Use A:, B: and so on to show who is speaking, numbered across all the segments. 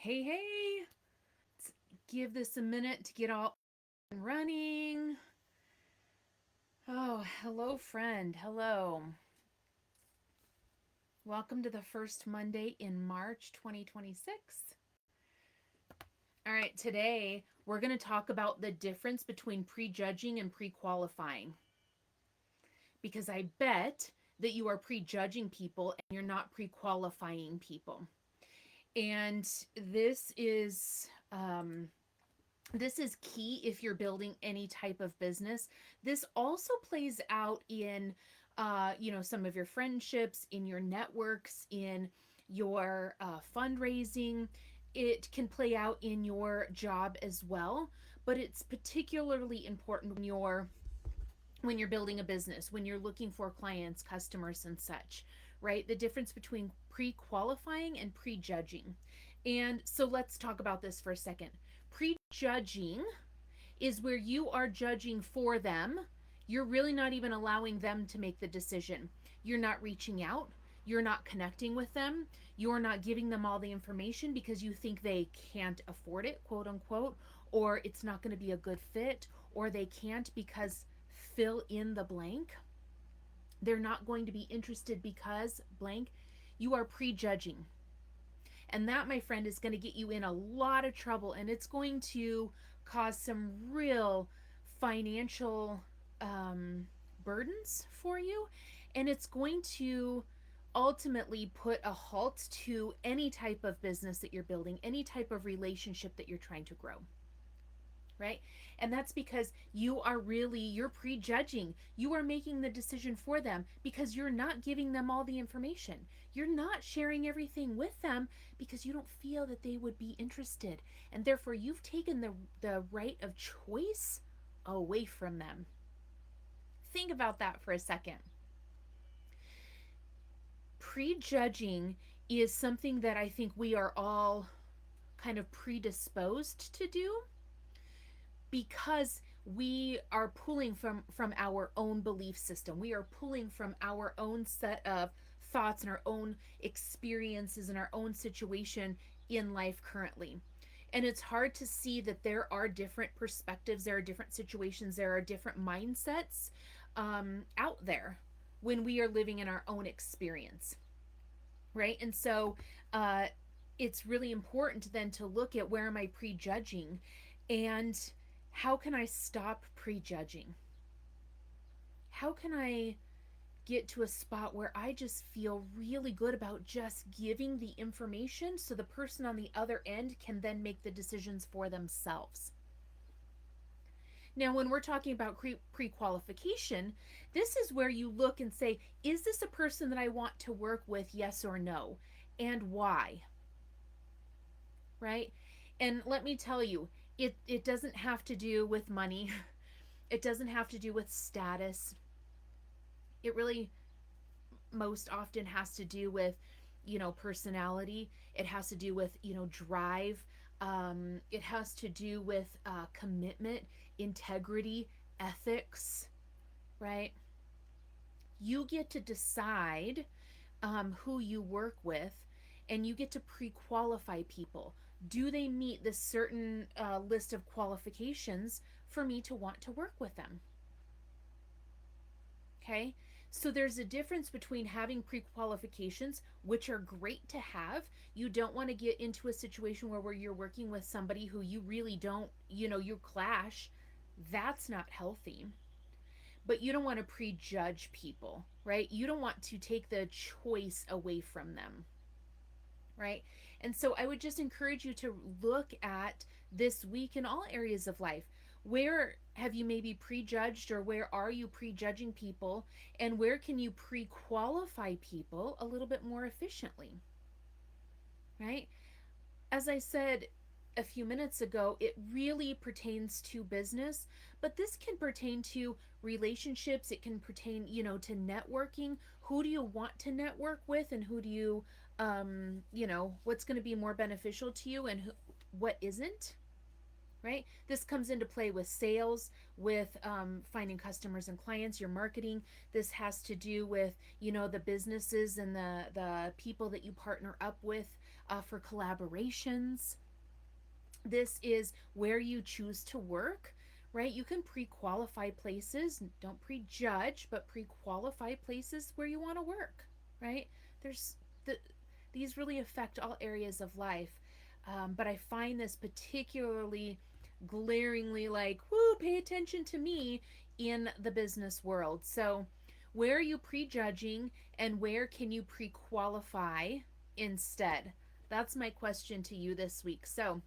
A: Hey, hey, let's give this a minute to get all running. Oh, hello, friend. Hello. Welcome to the first Monday in March 2026. All right, today we're going to talk about the difference between prejudging and pre qualifying. Because I bet that you are prejudging people and you're not pre qualifying people. And this is key if you're building any type of business. This also plays out in, some of your friendships, in your networks, in your fundraising. It can play out in your job as well, but it's particularly important when you're building a business, when you're looking for clients, customers, and such, right? The difference between pre qualifying and prejudging. And so let's talk about this for a second. Prejudging is where you are judging for them. You're really not even allowing them to make the decision. You're not reaching out. You're not connecting with them. You're not giving them all the information because you think they can't afford it, quote unquote, or it's not going to be a good fit, or they can't because fill in the blank. They're not going to be interested because blank. You are prejudging. And that, my friend, is going to get you in a lot of trouble, and it's going to cause some real financial burdens for you. And it's going to ultimately put a halt to any type of business that you're building, any type of relationship that you're trying to grow, right? And that's because you're prejudging. You are making the decision for them because you're not giving them all the information. You're not sharing everything with them because you don't feel that they would be interested. And therefore you've taken the right of choice away from them. Think about that for a second. Prejudging is something that I think we are all kind of predisposed to do because we are pulling from our own belief system. We are pulling from our own set of thoughts and our own experiences and our own situation in life currently. And it's hard to see that there are different perspectives, there are different situations, there are different mindsets out there when we are living in our own experience, right? And so uh, it's really important then to look at, where am I prejudging, and how can I stop prejudging? How can I get to a spot where I just feel really good about just giving the information so the person on the other end can then make the decisions for themselves? Now, when we're talking about pre qualification, this is where you look and say, is this a person that I want to work with, yes or no? And why? Right? And let me tell you, it doesn't have to do with money, it doesn't have to do with status. It really most often has to do with, personality. It has to do with, drive. It has to do with commitment, integrity, ethics, right? You get to decide who you work with, and you get to pre qualify people. Do they meet this certain list of qualifications for me to want to work with them? Okay. So there's a difference between having pre qualifications, which are great to have. You don't want to get into a situation where you're working with somebody who you really don't, you clash. That's not healthy. But you don't want to prejudge people, right? You don't want to take the choice away from them, right? And so I would just encourage you to look at this week in all areas of life. Where have you maybe prejudged, or where are you prejudging people, and where can you pre qualify people a little bit more efficiently, right? As I said a few minutes ago, it really pertains to business, but this can pertain to relationships. It can pertain, to networking. Who do you want to network with, and who do you, what's going to be more beneficial to you, and what isn't, right? This comes into play with sales, with finding customers and clients, your marketing. This has to do with, the businesses and the people that you partner up with for collaborations. This is where you choose to work, right? You can pre-qualify places, don't prejudge, but pre-qualify places where you want to work, right? There's the these really affect all areas of life. But I find this particularly glaringly like, whoo, pay attention to me in the business world. So, where are you prejudging and where can you pre qualify instead? That's my question to you this week. So,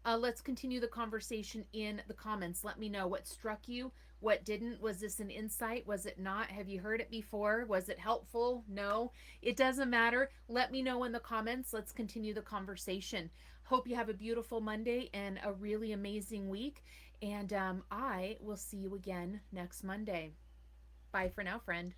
A: let's continue the conversation in the comments. Let me know what struck you, what didn't. Was this an insight? Was it not? Have you heard it before? Was it helpful? No, it doesn't matter. Let me know in the comments. Let's continue the conversation. Hope you have a beautiful Monday and a really amazing week. And I will see you again next Monday. Bye for now, friend.